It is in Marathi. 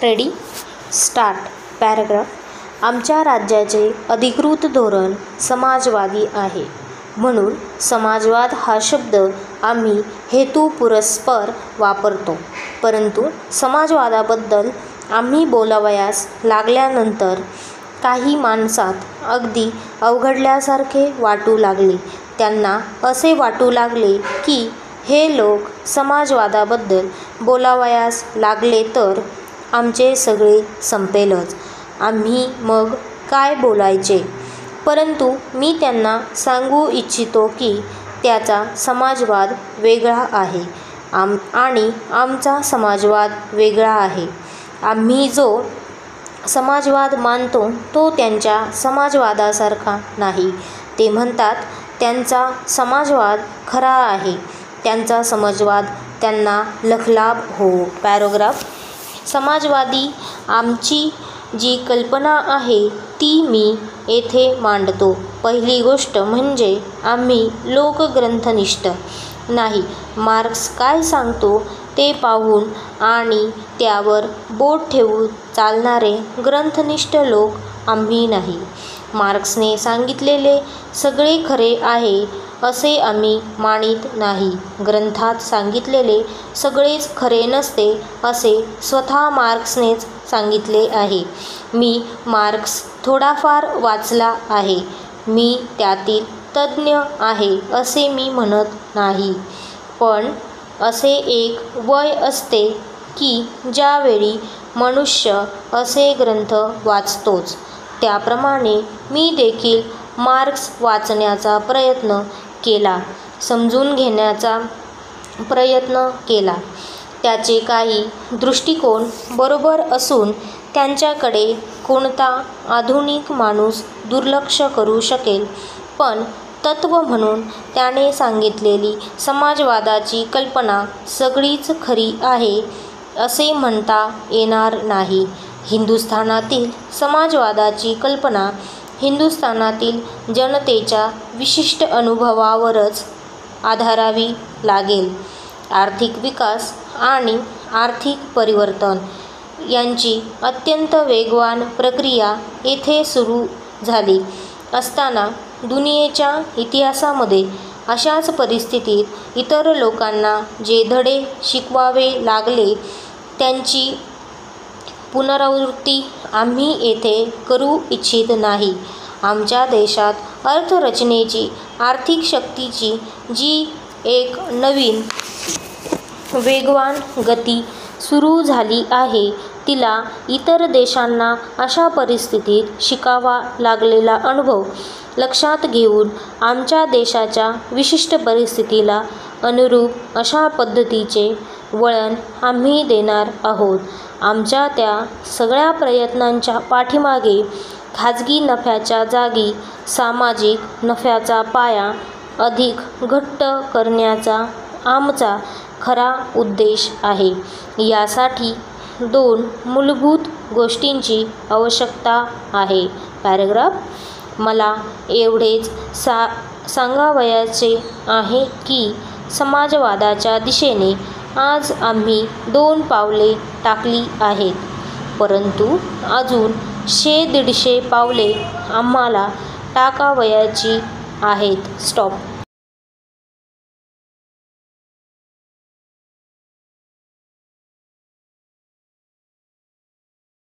Ready start paragraph. आमच्या राज्याचे अधिकृत धोरण समाजवादी आहे, म्हणून समाजवाद हा शब्द आम्ही हेतुपुरस्सर वापरतो. परंतु समाजवादाबद्दल आम्ही बोलावयास लागल्यानंतर काही माणसात अगदी अवघडल्यासारखे वाटू लागले. त्यांना असे वाटू लागले की हे लोक समाजवादाबद्दल बोलावयास लागले तर आमचे सगळे संपेलच. आम्ही मग काय बोलायचे? परंतु मी त्यांना सांगू इच्छितो की त्याचा समाजवाद वेगळा आहे आणि आमचा समाजवाद वेगळा आहे. आम्ही जो समाजवाद मानतो तो त्यांच्या समाजवादासारखा नाही. ते म्हणतात त्यांचा समाजवाद खरा आहे. त्यांचा समाजवाद त्यांना लखलाभ हो. पॅराग्राफ. समाजवादी आमची जी कल्पना आहे ती मी येथे मांडतो. पहिली गोष्ट म्हणजे आम्ही लोकग्रंथनिष्ठ नाही. मार्क्स काय सांगतो ते पाहून आणि त्यावर बोट ठेवून चालणारे ग्रंथनिष्ठ लोक आम्ही नाही. मार्क्सने सांगितलेले सगळे खरे आहे असे आम्ही मानित नाही. ग्रंथात सांगितलेले सगळेच खरे नसते असे स्वतः मार्क्सनेच सांगितले आहे. मी मार्क्स थोडाफार वाचला आहे. मी त्यातील तज्ज्ञ आहे असे मी म्हणत नाही. पण असे एक वय असते की ज्यावेळी मनुष्य असे ग्रंथ वाचतोच. त्याप्रमाणे मी देखील मार्क्स वाचण्याचा प्रयत्न केला, समजून घेण्याचा प्रयत्न केला. त्याचे काही दृष्टिकोन बरोबर असून त्यांच्याकडे कोणता आधुनिक माणूस दुर्लक्ष करू शकेल. पण तत्त्व म्हणून त्याने सांगितलेली समाजवादाची कल्पना सगळीच खरी आहे असे म्हणता येणार नाही. हिंदुस्थानातील समाजवादाची कल्पना हिंदुस्थानातील जनतेच्या विशिष्ट अनुभवावरच आधारावी लागेल. आर्थिक विकास आणि आर्थिक परिवर्तन यांची अत्यंत वेगवान प्रक्रिया येथे सुरू झाली असताना दुनियेच्या इतिहासामध्ये अशाच परिस्थितीत इतर लोकांना जे धडे शिकवावे लागले त्यांची पुनरावृत्ती आम्ही येथे करू इच्छित नाही. आमच्या देशात अर्थरचनेची, आर्थिक शक्तीची जी एक नवीन वेगवान गती सुरू झाली आहे तिला इतर देशांना अशा परिस्थितीत शिकावा लागलेला अनुभव लक्षात घेऊन आमच्या देशाच्या विशिष्ट परिस्थितीला अनुरूप अशा पद्धतीचे वळण आम्ही देणार आहोत. आमच्या त्या सगळ्या प्रयत्नांच्या पाठीमागे खाजगी नफ्याच्या जागी सामाजिक नफ्याचा पाया अधिक घट्ट करण्याचा आमचा खरा उद्देश आहे. यासाठी दोन मूलभूत गोष्टींची आवश्यकता आहे. पॅराग्राफ. मला एवढेच सांगावयाचे आहे की समाजवादाच्या दिशेने आज आम्ही 2 पावले टाकली आहेत, परंतु अजून 100-150 पावले आम्हाला टाकावयाची आहेत. स्टॉप.